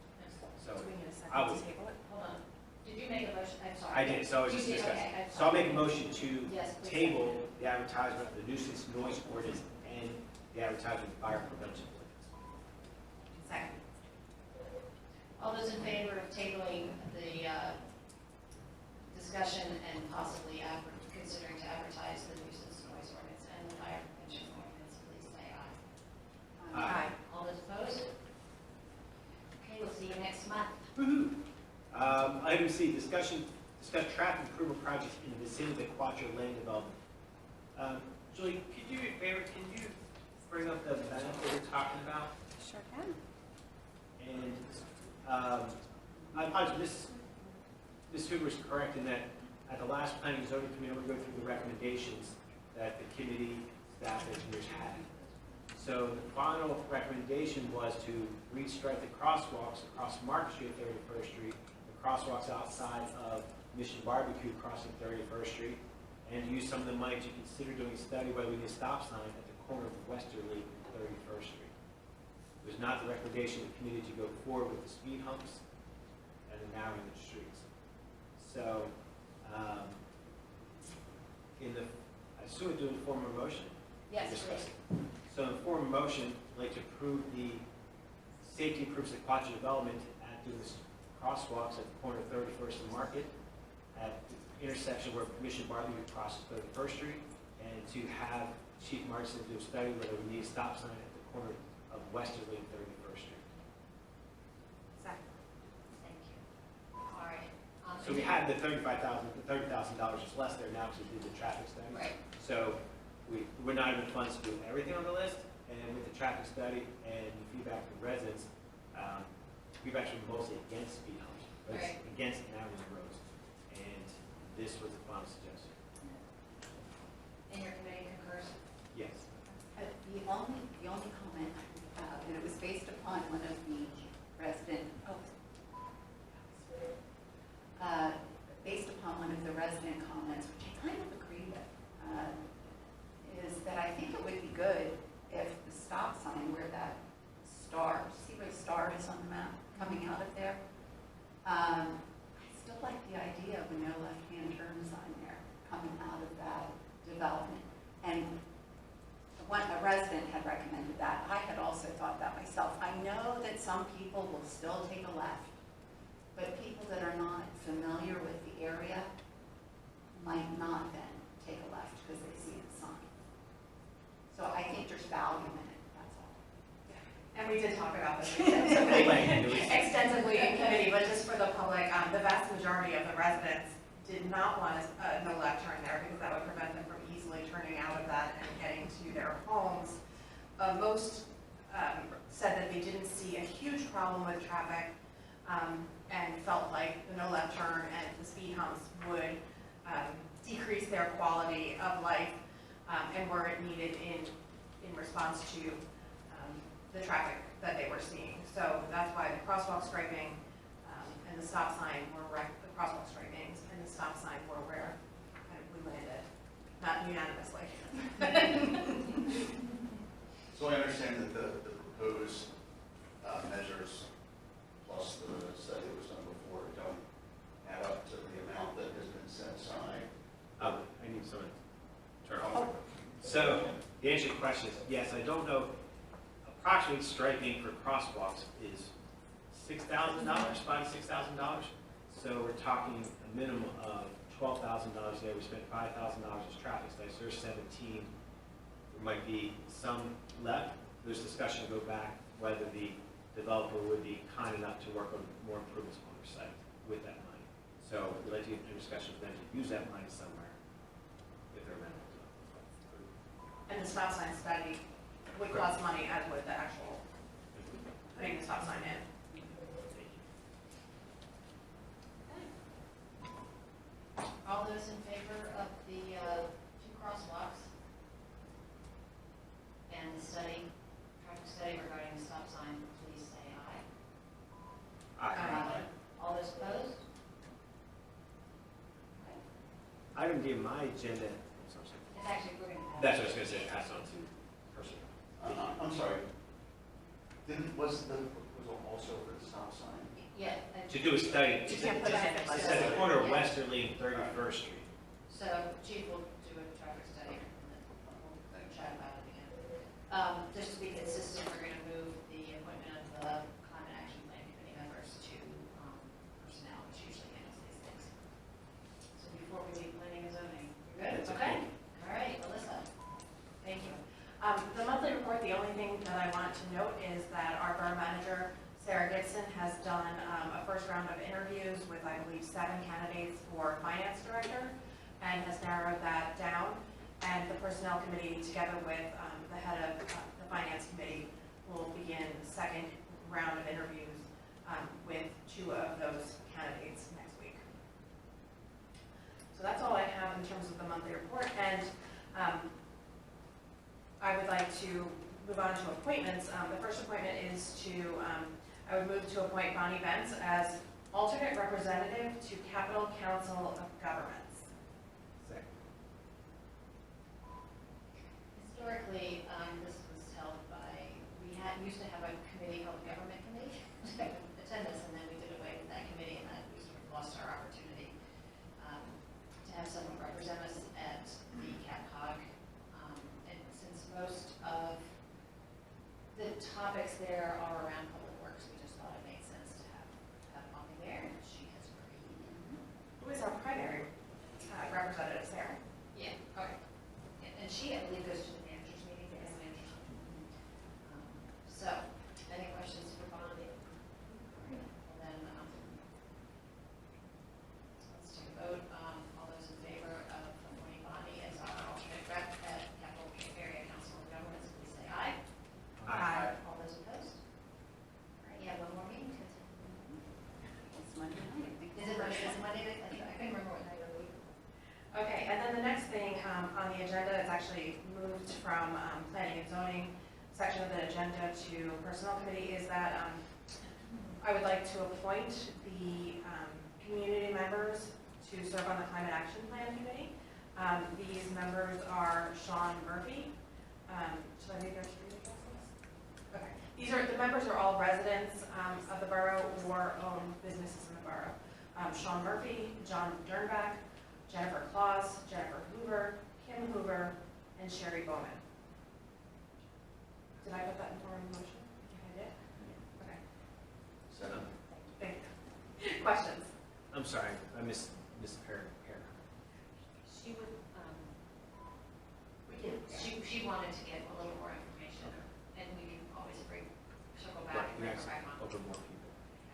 So Do we need a second I to would, table it? Hold on. Did you make a motion? I'm sorry. I did, so I was just You did, discussing. okay, I'm So I'll sorry. make a motion to Yes, please. table the advertisement of the nuisance noise ordinance and the advertisement of fire prevention ordinance. Second. All those in favor of tabling the discussion and possibly considering to advertise the nuisance noise ordinance and the fire prevention ordinance, please say aye. Aye. All those opposed? Okay, we'll see you next month. Woo-hoo. Item C, discuss traffic improvement projects in the vicinity of the Quattro Lane development. Julie, could you do me a favor? Can you bring up the map that we're talking about? Sure can. And I apologize, Ms. Hoover is correct in that at the last planning and zoning committee, we go through the recommendations that the committee staff engineers had. So the final recommendation was to restrike the crosswalks across Market Street, 31st Street, the crosswalks outside of Mission Barbecue crossing 31st Street, and use some of the money to consider doing a study whether we need a stop sign at the corner of Westerly and 31st Street. It was not the recommendation of the committee to go forward with the speed humps and the narrowing of the streets. So, I assume it's doing the form of motion? Yes, Discuss please. it. So in the form of motion, I'd like to approve the safety improvements at Quattro Development at doing the crosswalks at the corner of 31st and Market, at the intersection where Mission Barbecue crosses 31st Street, and to have Chief Martin do a study whether we need a stop sign at the corner of Westerly and 31st Street. Second. Thank you. All right. So we had the $30,000 is less there now because we did the traffic study. Right. So we're not even funds to do everything on the list, and with the traffic study and the feedback from residents, feedback from mostly against speed humps, but it's Right. against narrowing roads, and this was the final suggestion. And your committee concurs? Yes. The only comment, and it was based upon one of the resident comments, which I kind of agree with, is that I think it would be good if the stop sign where that star, see where the star is on the map coming out of there? I still like the idea of a no left-hand turn sign there coming out of that development. And a resident had recommended that. I had also thought that myself. I know that some people will still take a left, but people that are not familiar with the area might not then take a left because they see the sign. So I think there's value in it, that's all. And we did talk about this extensively in committee, but just for the public, the vast majority of the residents did not want a no left turn there because that would prevent them from easily turning out of that and getting to their homes. Most said that they didn't see a huge problem with traffic and felt like the no left turn and the speed humps would decrease their quality of life and were needed in response to the traffic that they were seeing. So that's why the crosswalk striping and the stop sign were the crosswalk stripings and the stop sign were where kind of we landed, not unanimously. So I understand that the proposed measures plus the study that was done before don't add up to the amount that has been set aside. I need some of So, the answer to your question is, yes, I don't know, approximately striping for crosswalks is $6,000, $5,000 to $6,000. So we're talking a minimum of $12,000 there. We spent $5,000 as traffic studies, so there's 17. There might be some left. There's discussion to go back whether the developer would be kind enough to work on more improvements on their site with that money. So we'd like to get into discussion with them to use that money somewhere if they're amenable to it. And the stop sign study would cost money, as would the actual putting the stop sign in. All those in favor of the two crosswalks and the study, traffic study regarding the stop sign, please say aye. Aye. All those opposed? Item D on my agenda, I'm sorry. It's actually, we're going to. That's what I was going to say, pass on to person. I'm sorry. Was also for the stop sign? Yeah. To do a study, You can't put that in it's at the corner of Westerly and 31st Street. So Chief will do a traffic study and then we'll chat about it again. Just to be consistent, we're going to move the appointment of the Climate Action Plan Committee members to personnel, which usually handles these things. So before we leave planning and zoning, you good? That's Okay. okay. All right, Alyssa. Thank you. The monthly report, the only thing that I want to note is that our borough manager, Sarah Gibson, has done a first round of interviews with, I believe, 7 candidates for finance director, and has narrowed that down. And the personnel committee, together with the head of the finance committee, will begin the second round of interviews with 2 of those candidates next week. So that's all I have in terms of the monthly report. And I would like to move on to appointments. The first appointment is to, I would move to appoint Bonnie Bentz as alternate representative to Capital Council of Governments. Second. Historically, this was held by, used to have a committee called the Government Committee, attendance, and then we did away with that committee, and that we sort of lost our opportunity to have someone represent us at the CapCog. And since most of the topics there are around public works, we just thought it made sense to have Bonnie there, and she has agreed. Who is our primary representative, Sarah? Yeah, okay. And she, I believe, goes to the managers meeting, as manager. So, any questions for Bonnie? And then, let's take a vote. All those in favor of appointing Bonnie as our alternate rep at Capital Area Council of Governments, please say aye. Aye. All those opposed? All right, you have one more meeting to attend. It's Monday night, I think. Is it Monday? I couldn't remember what night of the week. Okay, and then the next thing on the agenda is actually moved from planning and zoning section of the agenda to personnel committee, is that I would like to appoint the community members to serve on the Climate Action Plan Committee. These members are Sean Murphy. Should I read their street addresses? Okay. The members are all residents of the borough or own businesses in the borough. Sean Murphy, John Dernbach, Jennifer Claus, Jennifer Hoover, Kim Hoover, and Sherry Bowman. Did I put that in form of motion? I did? Okay. Second. Thank you. Questions? I'm sorry, I missed Perry. She would, she wanted to get a little more information, and we can always circle back and bring her back on. Open more people.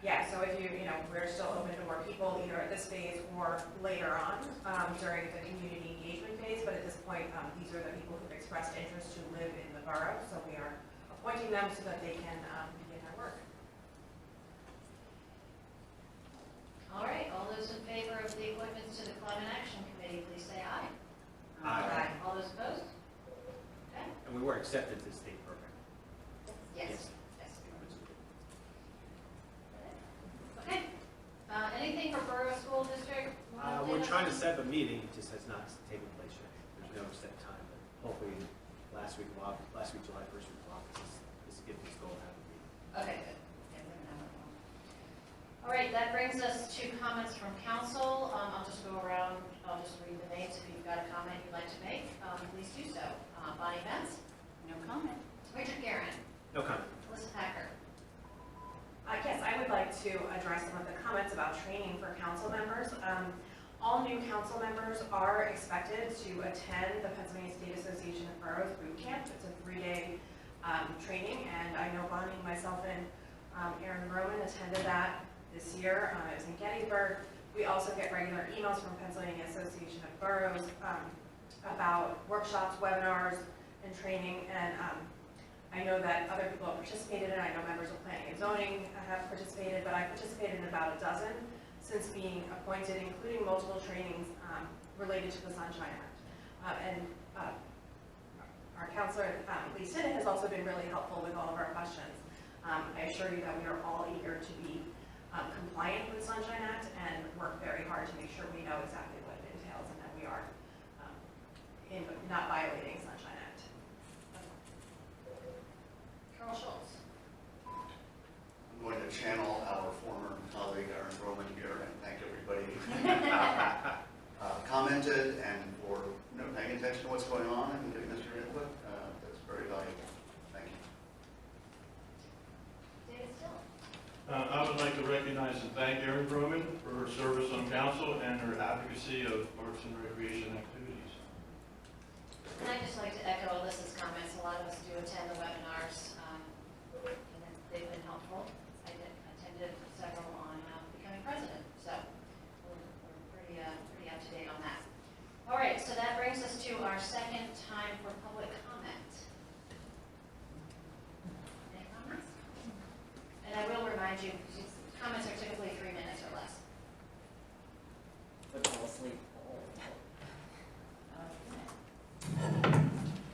Yeah, so if we're still open to more people, either at this phase or later on during the community engagement phase, but at this point, these are the people who've expressed interest to live in the borough, so we are appointing them so that they can begin their work. All right, all those in favor of the appointments to the Climate Action Committee, please say aye. Aye. All those opposed? Okay. And we were accepted to the state program. Yes. Yes. Okay. Anything for Borough School District? We're trying to set up a meeting, it just has not taken place yet. There's no set time, but hopefully last week, July, first week of August, this give this goal to have a meeting. Okay, good. Okay, we're gonna have that one. All right, that brings us to comments from council. I'll just go around, I'll just read the names. If you've got a comment you'd like to make, please do so. selected to attend the Pennsylvania State Association of Boroughs Boot Camp. It's a 3-day training, and I know Bonnie, myself, and Aaron Roman attended that this year. It was in Gettysburg. We also get regular emails from Pennsylvania Association of Boroughs about workshops, webinars, and training, and I know that other people have participated, and I know members of Planning and Zoning have participated, but I participated in about a dozen since being appointed, including multiple trainings related to the Sunshine Act. Our counselor, Lee Stinnett, has also been really helpful with all of our questions. I assure you that we are all eager to be compliant with the Sunshine Act and work very hard to make sure we know exactly what it entails and that we are not violating Sunshine Act. Carl Schultz. I'm going to channel our former colleague Aaron Roman here and thank everybody commented and for paying attention to what's going on and giving us your input. That's very valuable. Thank you. David Still. I would like to recognize and thank Erin Broman for her service on council and her advocacy of parks and recreation activities. And I'd just like to echo Alyssa's comments. A lot of us do attend the webinars, and they've been helpful. I attended several on becoming president, so we're pretty up to date on that. All right, so that brings us to our second time for public comment. Any comments? And I will remind you, comments are typically 3 minutes or less. Would fall asleep.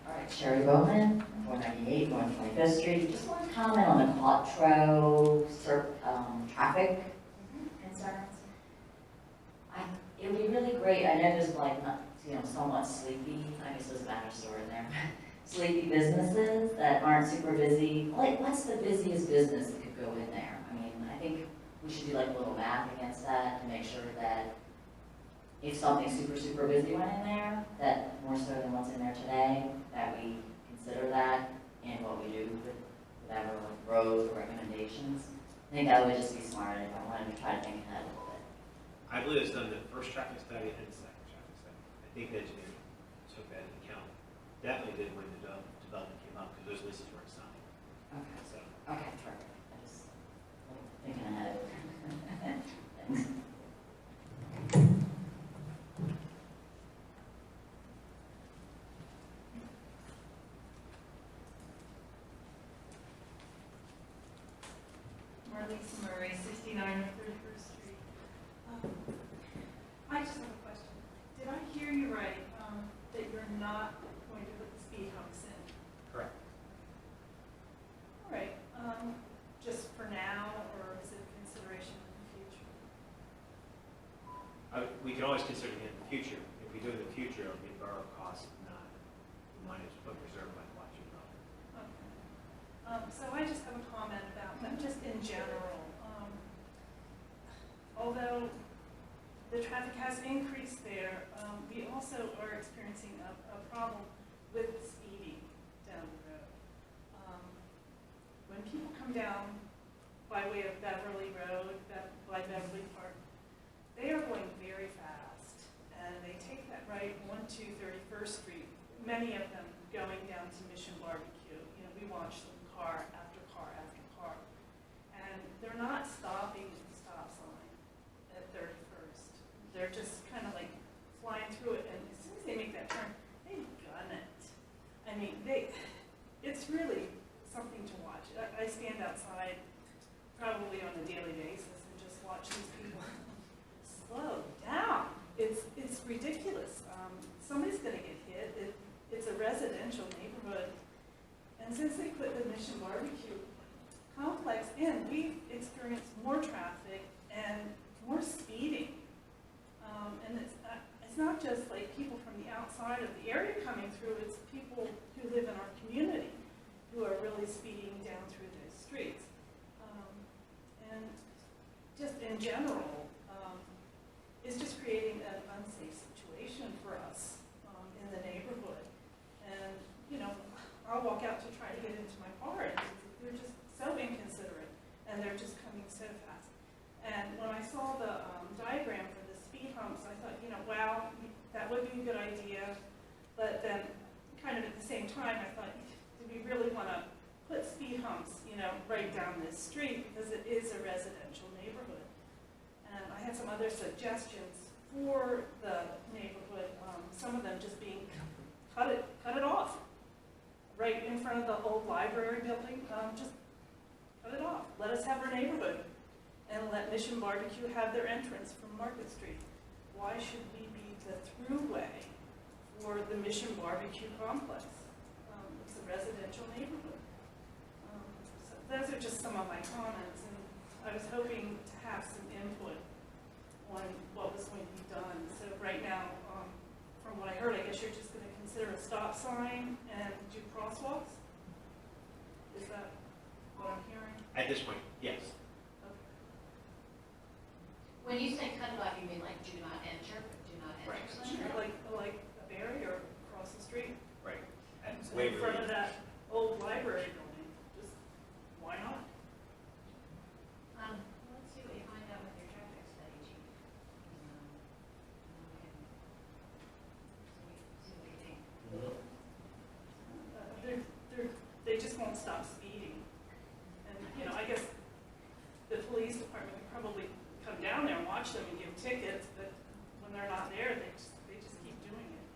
All right, Sherry Bowman, 498 North 25th Street. Just want to comment on the Quattro traffic concerns. It would be really great. I know there's like, somewhat sleepy, I guess there's a banner store in there, sleepy businesses that aren't super busy. Like, what's the busiest business that could go in there? I mean, I think we should do like a little math against that to make sure that if something super, super busy went in there, that more so than what's in there today, that we consider that in what we do with whatever road recommendations. I think that would just be smart if I wanted to try to think ahead a little bit. I believe it's done the first traffic study and the second traffic study. I think the engineer took that into account. Definitely did when the development came up, because those leases weren't signed. Okay. So, Okay, perfect. I just thinking ahead. Thanks. Marlise Murray, 69 North 31st Street. I just have a question. Did I hear you right, that you're not going to put the speed humps in? correct. All right, just for now, or is it a consideration in the future? We can always consider it in the future. If we do it in the future, it'll be a borough cost, not money to put reserved by the Watchung Road. Okay. So I just have a comment about, just in general, although the traffic has increased there, we also are experiencing a problem with speeding down the road. When people come down by way of Beverly Road, by Beverly Park, they are going very fast, and they take that right onto 31st Street, many of them going down to Mission Barbecue. We watch them car after car after car, and they're not stopping at the stop sign at 31st. They're just kind of like flying through it, and as soon as they make that turn, they gun it. I mean, it's really something to watch. I stand outside probably on a daily basis and just watch these people slow down. It's ridiculous. Somebody's going to get hit. It's a residential neighborhood. And since they put the Mission Barbecue complex in, we've experienced more traffic and more speeding. And it's not just like people from the outside of the area coming through, it's people who live in our community who are really speeding down through those streets. And just in general, it's just creating an unsafe situation for us in the neighborhood. And, I'll walk out to try to get into my car, and they're just so inconsiderate, and they're just coming so fast. And when I saw the diagram for the speed humps, I thought, wow, that would be a good idea. idea, but then kind of at the same time, I thought, do we really want to put speed humps, right down this street, because it is a residential neighborhood? And I had some other suggestions for the neighborhood, some of them just being, cut it off, right in front of the old library building, just cut it off. Let us have our neighborhood, and let Mission Barbecue have their entrance from Market Street. Why should we be the throughway for the Mission Barbecue complex? It's a residential neighborhood. So those are just some of my comments, and I was hoping to have some input on what was going to be done. So right now, from what I heard, I guess you're just going to consider a stop sign and do crosswalks? Is that what I'm hearing? At this point, yes. When you say cut it off, you mean like do not enter, do not enter sign? Like a barrier across the street, Right. And so in front of that old library building, just, why not? Let's see what you find out with your traffic study, Chief. See what you think. They just won't stop speeding. And, I guess the police department could probably come down there and watch them and give tickets, but when they're not there, they just keep doing it.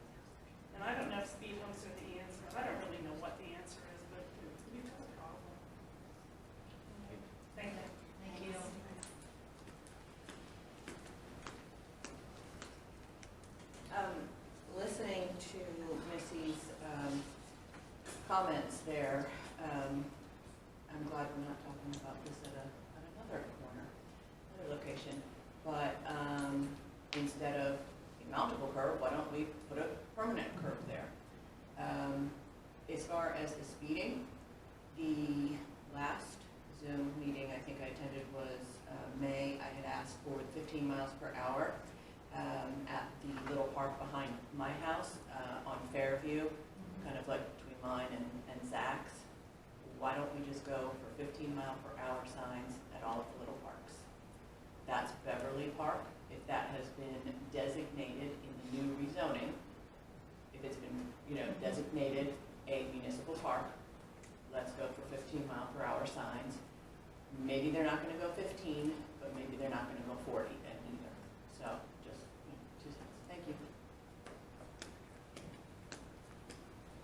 And I don't know if speed humps are the answer. I don't really know what the answer is, but we've got a problem. Thank you. Thank you. Listening to Missy's comments there, I'm glad we're not talking about this at another corner, another location. But instead of a mountable curb, why don't we put a permanent curb there? As far as the speeding, the last Zoom meeting I think I attended was May. I had asked for 15 miles per hour at the little park behind my house on Fairview, kind of like between mine and Zach's. Why don't we just go for 15-mile-per-hour signs at all of the little parks? That's Beverly Park. If that has been designated in the new rezoning, if it's been, designated a municipal park, let's go for 15-mile-per-hour signs. Maybe they're not going to go 15, but maybe they're not going to go 40.